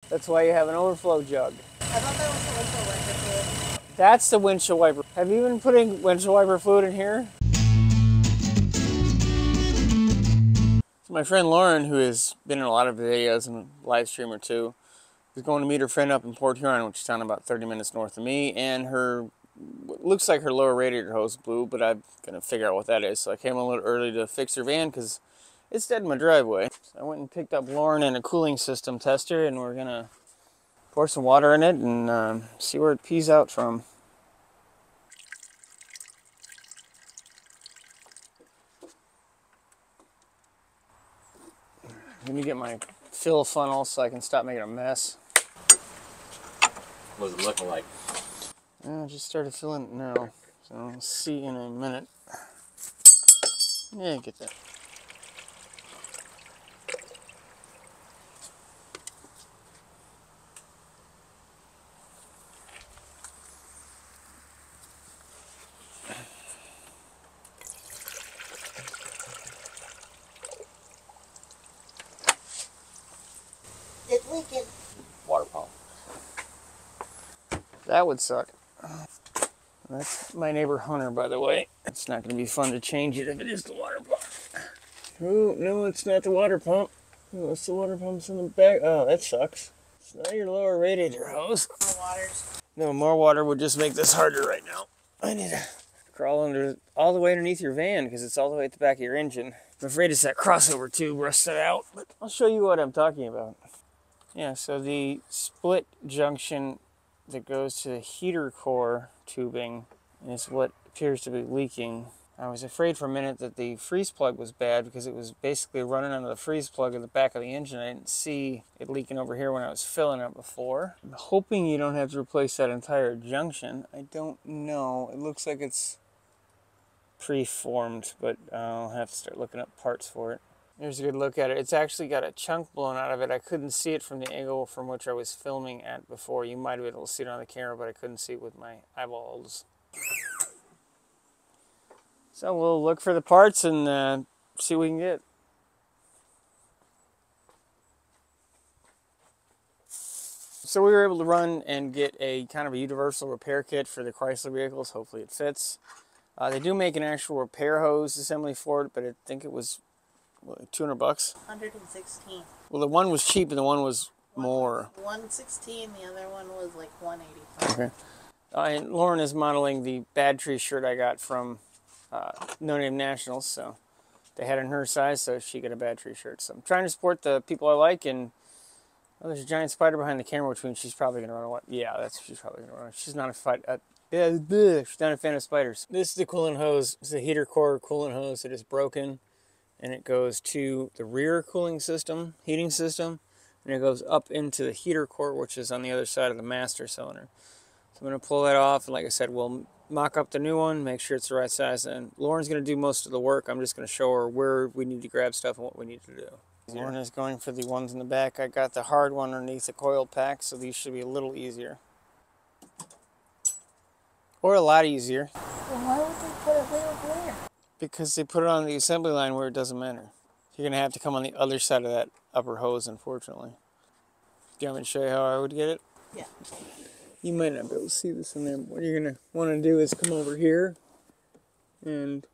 That's why you have an overflow jug. I thought that was the windshield wiper fluid. That's the windshield wiper. Have you been putting windshield wiper fluid in here? So my friend Lauren, who has been in a lot of videos and live stream or two, is going to meet her friend up in Port Huron, which is down about 30 minutes north of me, and her, looks like her lower radiator hose blew, but I'm going to figure out what that is. So I came a little early to fix her van because it's dead in my driveway. So I went and picked up Lauren and a cooling system tester, and we're going to pour some water in it and see where it pees out from. Let me get my fill funnel so I can stop making a mess. What is it looking like? I just started filling it now, so I'll see in a minute. Yeah, get that. It's leaking. Water pump. That would suck. That's my neighbor Hunter, by the way. It's not going to be fun to change it if it is the water pump. Oh, no, it's not the water pump. Oh, it's the water pump's in the back. Oh, that sucks. It's not your lower radiator hose. More waters. No, more water would just make this harder right now. I need to crawl under all the way underneath your van because it's all the way at the back of your engine. I'm afraid it's that crossover tube rusted out, but I'll show you what I'm talking about. Yeah, so the split junction that goes to the heater core tubing is what appears to be leaking. I was afraid for a minute that the freeze plug was bad because it was basically running under the freeze plug in the back of the engine. I didn't see it leaking over here when I was filling it before. I'm hoping you don't have to replace that entire junction. I don't know. It looks like it's preformed, but I'll have to start looking up parts for it. Here's a good look at it. It's actually got a chunk blown out of it. I couldn't see it from the angle from which I was filming at before. You might have been able to see it on the camera, but I couldn't see it with my eyeballs. So we'll look for the parts and see what we can get. So we were able to run and get a kind of a universal repair kit for the Chrysler vehicles. Hopefully it fits. They do make an actual repair hose assembly for it, but I think it was what, $200? 116. Well, the one was cheap and the one was more. 116. The other one was like 185. Okay. And Lauren is modeling the Bad Tree shirt I got from No Name Nationals, so they had it in her size, so she got a Bad Tree shirt. So I'm trying to support the people I like, and oh, there's a giant spider behind the camera, which means she's probably going to run away. Yeah, she's probably going to run away. She's not a she's not a fan of spiders. This is the coolant hose. It's the heater core coolant hose. It is broken, and it goes to the rear cooling system, heating system, and it goes up into the heater core, which is on the other side of the master cylinder. So I'm going to pull that off, and like I said, we'll mock up the new one, make sure it's the right size, and Lauren's going to do most of the work. I'm just going to show her where we need to grab stuff and what we need to do. Lauren is going for the ones in the back. I got the hard one underneath the coil pack, so these should be a little easier. Or a lot easier. Well, why would they put it way over there? Because they put it on the assembly line where it doesn't matter. You're going to have to come on the other side of that upper hose, unfortunately. Do you want me to show you how I would get it? Yeah. You might not be able to see this in there, but what you're going to want to do is come over here and...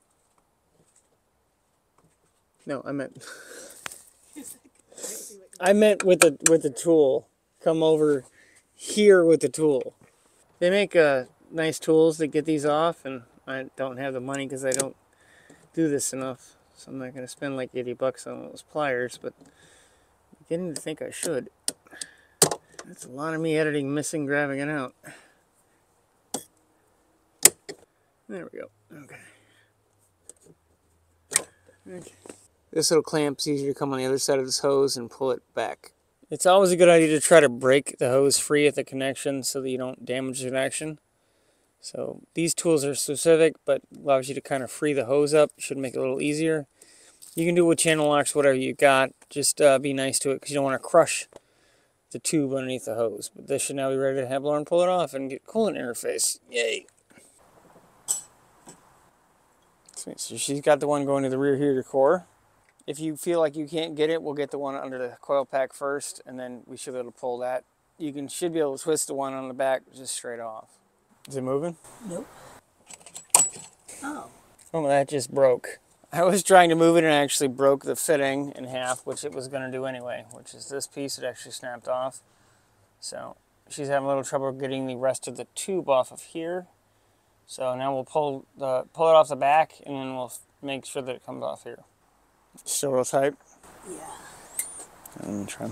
No, I meant with the tool. Come over here with the tool. They make nice tools to get these off, and I don't have the money because I don't do this enough. So I'm not going to spend like $80 on those pliers, but I'm beginning to think I should. That's a lot of me editing, missing, grabbing it out. There we go. Okay. This little clamp's easier to come on the other side of this hose and pull it back. It's always a good idea to try to break the hose free at the connection so that you don't damage the connection. So these tools are specific, but allows you to kind of free the hose up. Should make it a little easier. You can do it with channel locks, whatever you got. Just be nice to it because you don't want to crush the tube underneath the hose. But this should now be ready to have Lauren pull it off and get coolant interface. Yay! So she's got the one going to the rear heater core. If you feel like you can't get it, we'll get the one under the coil pack first, and then we should be able to pull that. Should be able to twist the one on the back just straight off. Is it moving? Nope. Oh. Oh, that just broke. I was trying to move it and I actually broke the fitting in half, which it was going to do anyway, which is this piece. It actually snapped off. So she's having a little trouble getting the rest of the tube off of here. So now we'll pull it off the back, and then we'll make sure that it comes off here. Still real tight? Yeah. I'm gonna try.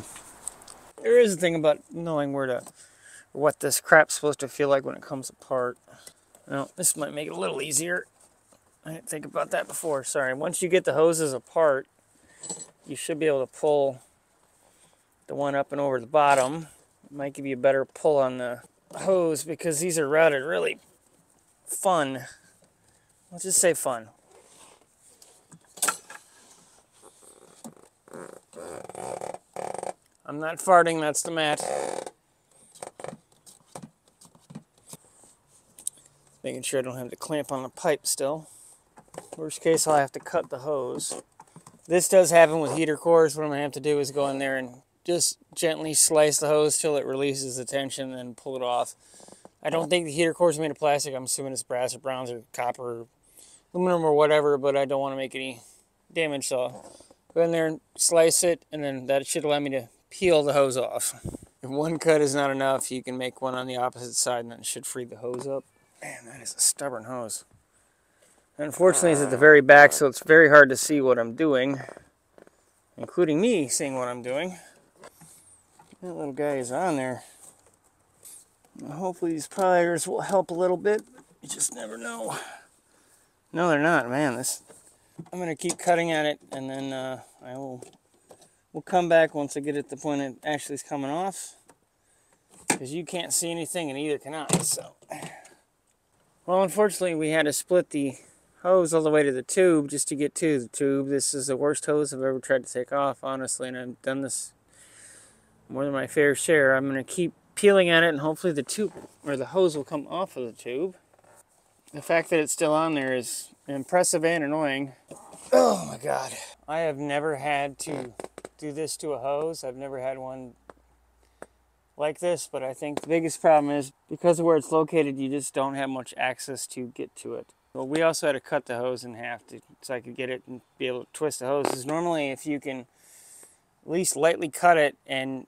There is a thing about knowing what this crap's supposed to feel like when it comes apart. Well, this might make it a little easier. I didn't think about that before, sorry. Once you get the hoses apart, you should be able to pull the one up and over the bottom. It might give you a better pull on the hose because these are routed really fun. Let's just say fun. I'm not farting, that's the mat. Making sure I don't have to clamp on the pipe still. Worst case, I'll have to cut the hose. This does happen with heater cores. What I'm going to have to do is go in there and just gently slice the hose till it releases the tension and then pull it off. I don't think the heater core is made of plastic. I'm assuming it's brass or bronze or copper or aluminum or whatever, but I don't want to make any damage, so I'll go in there and slice it, and then that should allow me to peel the hose off. If one cut is not enough, you can make one on the opposite side, and that should free the hose up. Man, that is a stubborn hose. Unfortunately, it's at the very back, so it's very hard to see what I'm doing, including me seeing what I'm doing. That little guy is on there. Hopefully these pliers will help a little bit. You just never know. No, they're not, man. I'm gonna keep cutting at it, and then we'll come back once I get it to the point it actually is coming off, because you can't see anything, and neither can I. So, well, unfortunately, we had to split the hose all the way to the tube just to get to the tube. This is the worst hose I've ever tried to take off, honestly, and I've done this more than my fair share. I'm gonna keep peeling at it, and hopefully the tube or the hose will come off of the tube. The fact that it's still on there is impressive and annoying. Oh my god. I have never had to do this to a hose. I've never had one like this, but I think the biggest problem is because of where it's located, you just don't have much access to get to it. Well, we also had to cut the hose in half so I could get it and be able to twist the hose. Because normally if you can at least lightly cut it and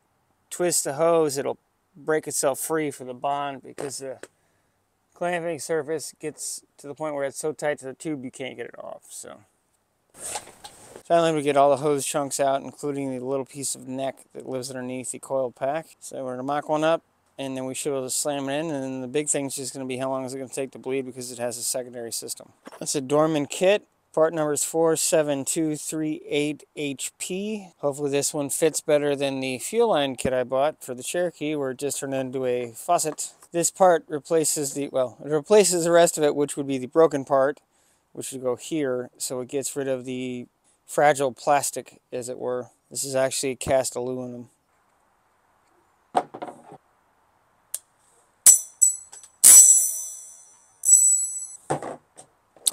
twist the hose, it'll break itself free for the bond, because the clamping surface gets to the point where it's so tight to the tube you can't get it off. So finally we get all the hose chunks out, including the little piece of neck that lives underneath the coil pack. So we're going to mock one up, and then we should be able to slam it in, and then the big thing is just going to be how long is it going to take to bleed, because it has a secondary system. That's a Dorman kit. Part number is 47238HP. Hopefully this one fits better than the fuel line kit I bought for the Cherokee, where it just turned into a faucet. This part replaces it replaces the rest of it, which would be the broken part, which would go here, so it gets rid of the fragile plastic, as it were. This is actually cast aluminum.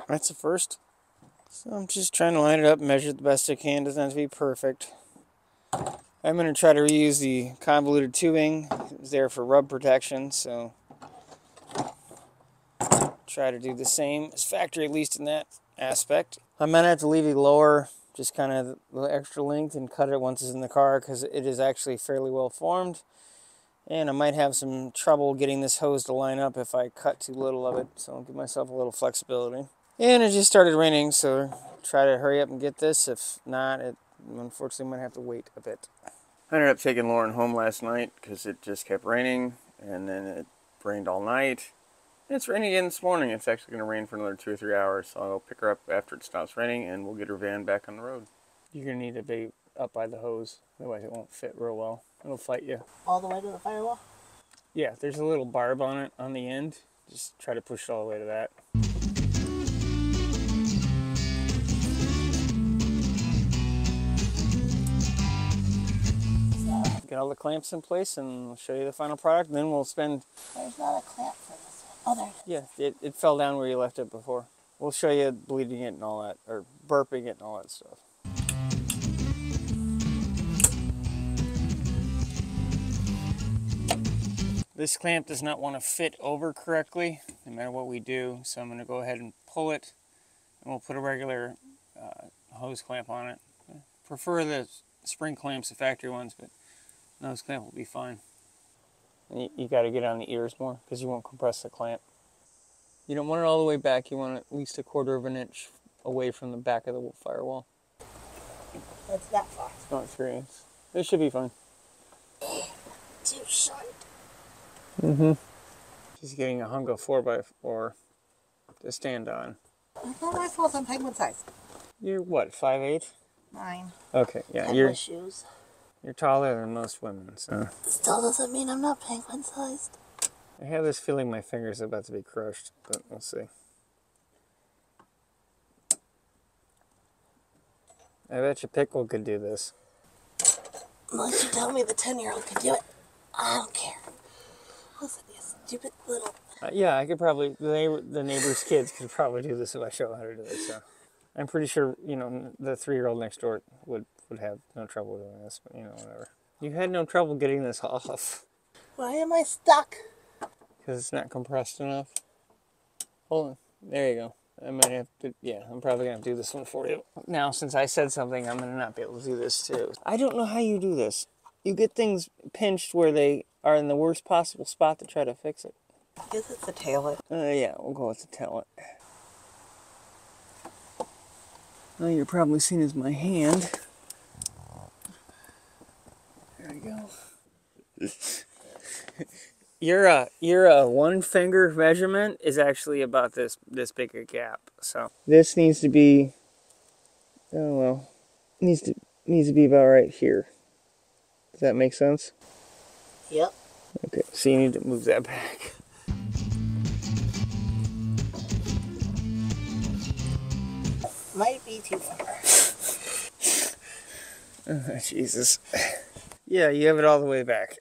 That's the first. So I'm just trying to line it up, measure it the best I can. Doesn't have to be perfect. I'm going to try to reuse the convoluted tubing. It's there for rub protection, so try to do the same as factory, at least in that aspect. I might have to leave it lower, just kind of the extra length, and cut it once it's in the car, because it is actually fairly well formed. And I might have some trouble getting this hose to line up if I cut too little of it, so I'll give myself a little flexibility. And it just started raining, so try to hurry up and get this. If not, it unfortunately might have to wait a bit. I ended up taking Lauren home last night because it just kept raining, and then it rained all night. And it's raining again this morning. It's actually going to rain for another 2 or 3 hours, so I'll pick her up after it stops raining, and we'll get her van back on the road. You're going to need to be up by the hose, otherwise it won't fit real well. It'll fight you. All the way to the firewall? Yeah, there's a little barb on it on the end. Just try to push it all the way to that. Get all the clamps in place, and we'll show you the final product, and then we'll spend... There's not a clamp for this one. Oh, there it is. Yeah, it fell down where you left it before. We'll show you bleeding it and all that, or burping it and all that stuff. This clamp does not want to fit over correctly, no matter what we do. So I'm going to go ahead and pull it, and we'll put a regular hose clamp on it. I prefer the spring clamps, the factory ones, but nose clamp will be fine. And you got to get on the ears more because you won't compress the clamp. You don't want it all the way back. You want it at least 1/4 of an inch away from the back of the firewall. That's that far. It's not 3/8. This should be fine. Too short. Just getting a hunk of 4x4 to stand on. I thought I saw some penguin size. You're what, 5'8"? 9. Okay, yeah, Penguin shoes. you're taller than most women, so. Still doesn't mean I'm not penguin sized. I have this feeling my fingers are about to be crushed, but we'll see. I bet you Pickle could do this. Unless you tell me the 10-year-old could do it. I don't care. Listen, you stupid little... Yeah, I could probably, the neighbor's kids could probably do this if I show them how to do it, so. I'm pretty sure, you know, the 3-year-old next door would have no trouble doing this, but, you know, whatever. You had no trouble getting this off. Why am I stuck? Because it's not compressed enough. Hold on. There you go. I might have to, yeah, I'm probably going to do this one for you. Now, since I said something, I'm going to not be able to do this too. I don't know how you do this. You get things pinched where they are in the worst possible spot to try to fix it. I guess it's the taillet. Yeah, we'll go with the taillet. Well, you're probably seeing is my hand. There you go. Your 1 finger measurement is actually about this big a gap. So this needs to be, oh well, needs to be about right here. Does that make sense? Yep. Okay, so you need to move that back. Might be too far. Oh, Jesus. Yeah, you have it all the way back.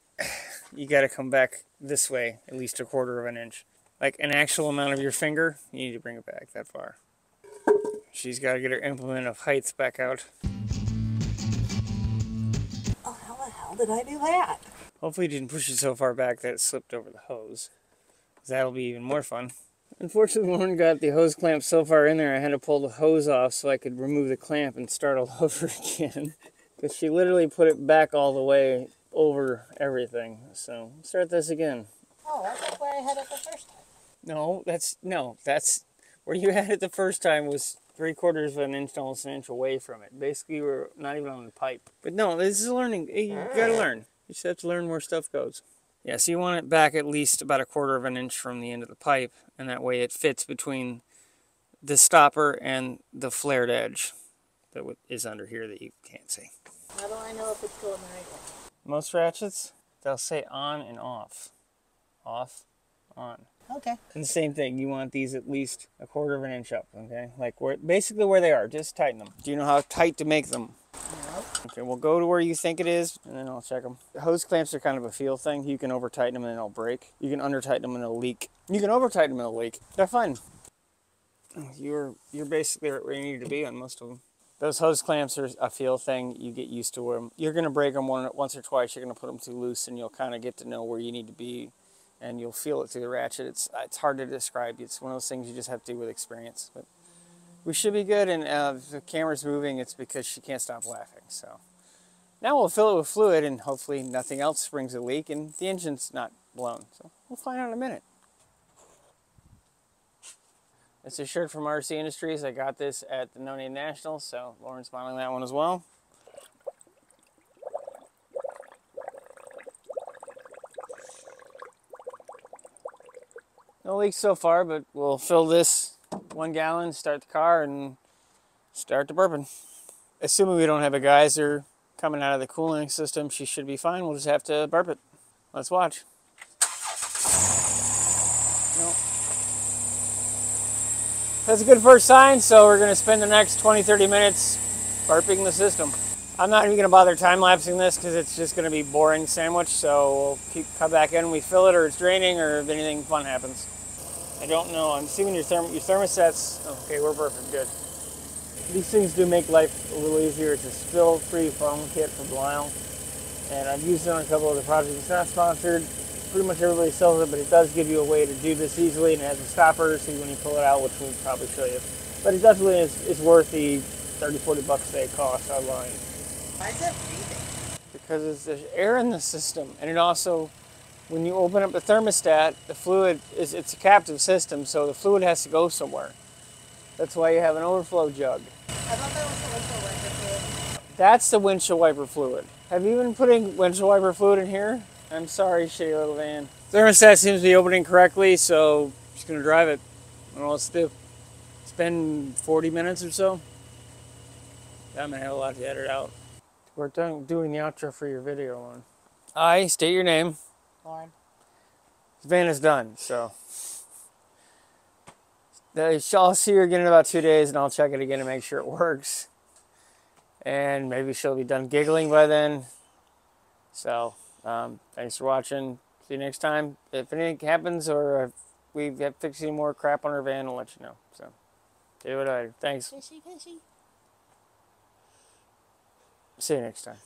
You got to come back this way, at least 1/4 of an inch. Like an actual amount of your finger, you need to bring it back that far. She's got to get her implement of heights back out. Oh, how the hell did I do that? Hopefully you didn't push it so far back that it slipped over the hose. That'll be even more fun. Unfortunately, Lauren got the hose clamp so far in there, I had to pull the hose off so I could remove the clamp and start all over again. Because she literally put it back all the way over everything. So, start this again. Oh, that's where I had it the first time. No, that's where you had it the first time was 3/4 of an inch to almost an inch away from it. Basically, we're not even on the pipe. But no, this is learning. You gotta learn. You just have to learn where stuff goes. Yeah, so you want it back at least about 1/4 of an inch from the end of the pipe, and that way it fits between the stopper and the flared edge that is under here that you can't see. How do I know if it's going the right way? Most ratchets, they'll say on and off. Off, on. Okay. And the same thing, you want these at least 1/4 of an inch up, okay? Like basically where they are, just tighten them. Do you know how tight to make them? No. Okay, we'll go to where you think it is, and then I'll check them. Hose clamps are kind of a feel thing. You can over-tighten them and they'll break. You can under-tighten them and they'll leak. You can over-tighten them and they'll leak. They're fine. You're basically right where you need to be on most of them. Those hose clamps are a feel thing. You get used to them. You're going to break them once or twice. You're going to put them too loose, and you'll kind of get to know where you need to be, and you'll feel it through the ratchet. It's hard to describe. It's one of those things you just have to do with experience. But we should be good, and if the camera's moving, it's because she can't stop laughing. So now we'll fill it with fluid, and hopefully nothing else springs a leak, and the engine's not blown. So we'll find out in a minute. It's a shirt from RC Industries. I got this at the No Name Nationals, so Lauren's modeling that one as well. No leaks so far, but we'll fill this 1 gallon, start the car, and start the burping. Assuming we don't have a geyser coming out of the cooling system, she should be fine. We'll just have to burp it. Let's watch. Nope. That's a good first sign, so we're going to spend the next 20-30 minutes burping the system. I'm not even going to bother time-lapsing this because it's just going to be boring sandwich, so we'll come back in when we fill it, or it's draining, or if anything fun happens. I don't know. I'm assuming your thermostats. Okay, we're burping. Good. These things do make life a little easier. It's a spill-free foam kit from Lyle, and I've used it on a couple of the projects. It's not sponsored. pretty much everybody sells it, but it does give you a way to do this easily, and it has a stopper, so when you pull it out, which we'll probably show you. But it definitely is worth the 30, 40 bucks they cost online. Why is it breathing? Because there's air in the system, and it also, when you open up the thermostat, the fluid it's a captive system, so the fluid has to go somewhere. That's why you have an overflow jug. I thought that was the windshield wiper fluid. That's the windshield wiper fluid. Have you been putting windshield wiper fluid in here? I'm sorry, shitty little van. Thermostat seems to be opening correctly, so I'm just gonna drive it. I don't know what to do. It's been 40 minutes or so. I'm gonna have a lot to edit out. We're done doing the outro for your video, Lauren. I state your name. Lauren. The van is done, so. I'll see her again in about 2 days, and I'll check it again to make sure it works. And maybe she'll be done giggling by then. So, thanks for watching. See you next time. If anything happens or if we have to fix any more crap on our van, I'll let you know. So, see you later. Thanks. Fishy, fishy. See you next time.